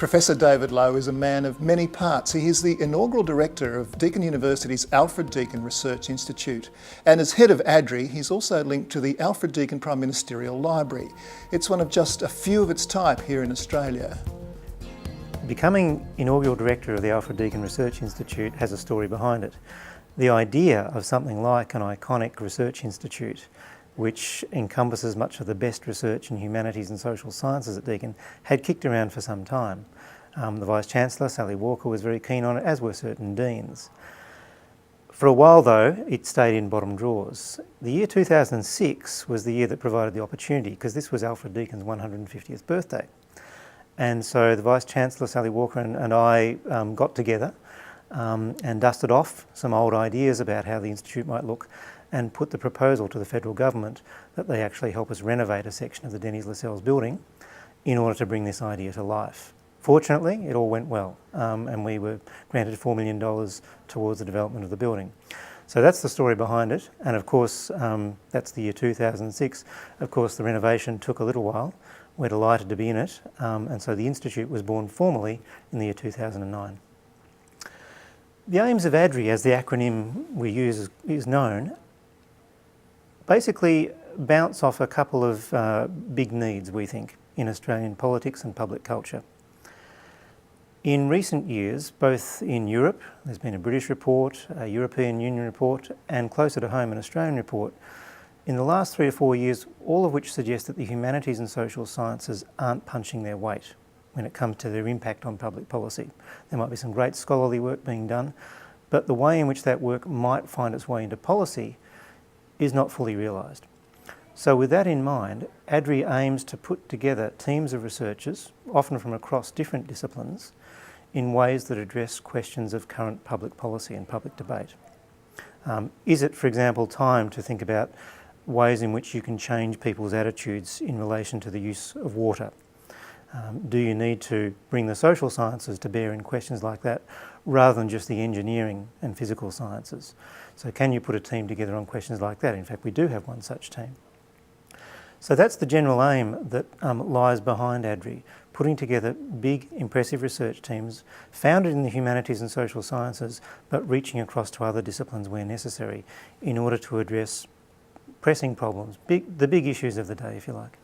Professor David Lowe is a man of many parts. He is the inaugural director of Deakin University's Alfred Deakin Research Institute. And as head of ADRI, he's also linked to the Alfred Deakin Prime Ministerial Library. It's one of just a few of its type here in Australia. Becoming inaugural director of the Alfred Deakin Research Institute has a story behind it. The idea of something like an iconic research institute which encompasses much of the best research in humanities and social sciences at Deakin, had kicked around for some time. The Vice-Chancellor, Sally Walker, was very keen on it, as were certain deans. For a while, though, it stayed in bottom drawers. The year 2006 was the year that provided the opportunity, because this was Alfred Deakin's 150th birthday. And so the Vice-Chancellor, Sally Walker, and I got together and dusted off some old ideas about how the Institute might look and put the proposal to the federal government that they actually help us renovate a section of the Denny's Lascelles building in order to bring this idea to life. Fortunately, it all went well, and we were granted $4 million towards the development of the building. So that's the story behind it, and of course that's the year 2006. Of course the renovation took a little while. We're delighted to be in it, and so the Institute was born formally in the year 2009. The aims of ADRI, as the acronym we use is known, basically bounce off a couple of big needs, we think, in Australian politics and public culture. In recent years, both in Europe, there's been a British report, a European Union report, and closer to home, an Australian report, in the last 3 or 4 years, all of which suggest that the humanities and social sciences aren't punching their weight when it comes to their impact on public policy. There might be some great scholarly work being done, but the way in which that work might find its way into policy is not fully realised. So with that in mind, ADRI aims to put together teams of researchers, often from across different disciplines, in ways that address questions of current public policy and public debate. Is it, for example, time to think about ways in which you can change people's attitudes in relation to the use of water? Do you need to bring the social sciences to bear in questions like that, rather than just the engineering and physical sciences? So can you put a team together on questions like that? In fact, we do have one such team. So that's the general aim that lies behind ADRI, putting together big, impressive research teams founded in the humanities and social sciences, but reaching across to other disciplines where necessary in order to address pressing problems, the big issues of the day, if you like.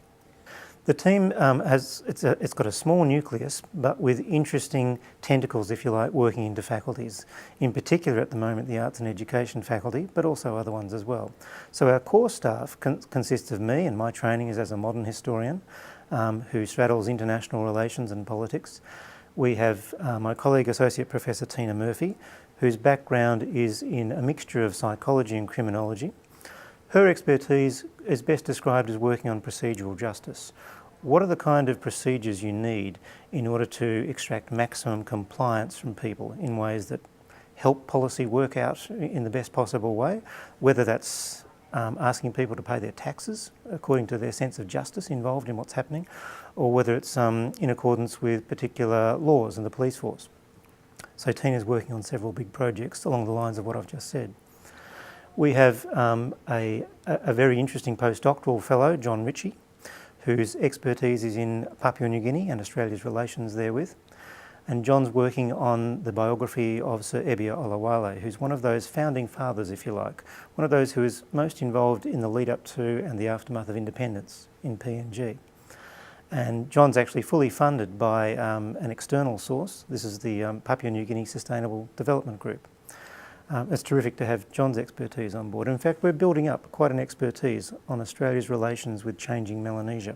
The team it's got a small nucleus, but with interesting tentacles, if you like, working into faculties. In particular, at the moment, the Arts and Education faculty, but also other ones as well. So our core staff consists of me, and my training is as a modern historian who straddles international relations and politics. We have my colleague, Associate Professor Tina Murphy, whose background is in a mixture of psychology and criminology. Her expertise is best described as working on procedural justice. What are the kind of procedures you need in order to extract maximum compliance from people in ways that help policy work out in the best possible way, whether that's asking people to pay their taxes according to their sense of justice involved in what's happening, or whether it's in accordance with particular laws in the police force. So Tina's working on several big projects along the lines of what I've just said. We have a very interesting postdoctoral fellow, John Ritchie, whose expertise is in Papua New Guinea and Australia's relations therewith. And John's working on the biography of Sir Ebia Olawale, who's one of those founding fathers, if you like, one of those who is most involved in the lead up to and the aftermath of independence in PNG. And John's actually fully funded by an external source. This is the Papua New Guinea Sustainable Development Group. It's terrific to have John's expertise on board. In fact, we're building up quite an expertise on Australia's relations with changing Melanesia.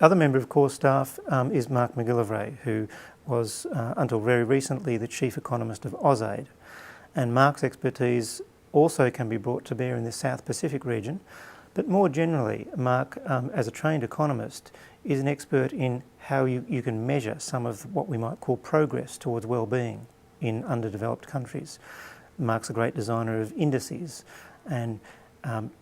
Other member of core staff is Mark Macgillivray, who was, until very recently, the chief economist of AusAid. And Mark's expertise also can be brought to bear in the South Pacific region. But more generally, Mark, as a trained economist, is an expert in how you can measure some of what we might call progress towards well-being in underdeveloped countries. Mark's a great designer of indices and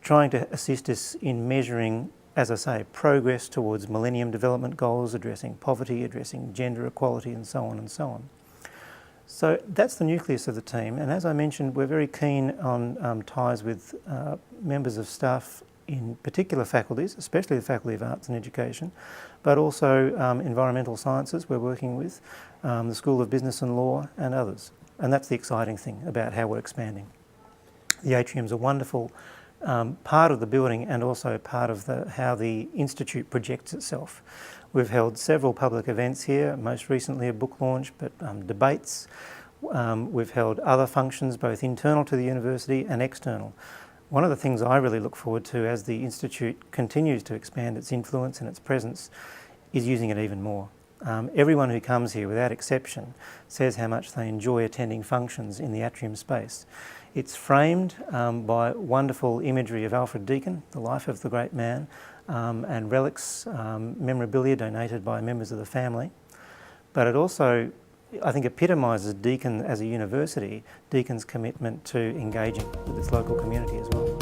trying to assist us in measuring, as I say, progress towards Millennium Development Goals, addressing poverty, addressing gender equality, and so on and so on. So that's the nucleus of the team, and as I mentioned, we're very keen on ties with members of staff in particular faculties, especially the Faculty of Arts and Education, but also environmental sciences we're working with, the School of Business and Law and others. And that's the exciting thing about how we're expanding. The atrium's a wonderful part of the building and also part of how the Institute projects itself. We've held several public events here, most recently a book launch, but debates. We've held other functions, both internal to the university and external. One of the things I really look forward to as the Institute continues to expand its influence and its presence is using it even more. Everyone who comes here, without exception, says how much they enjoy attending functions in the atrium space. It's framed by wonderful imagery of Alfred Deakin, the life of the great man, and relics, memorabilia donated by members of the family. But it also, I think, epitomises Deakin as a university, Deakin's commitment to engaging with its local community as well.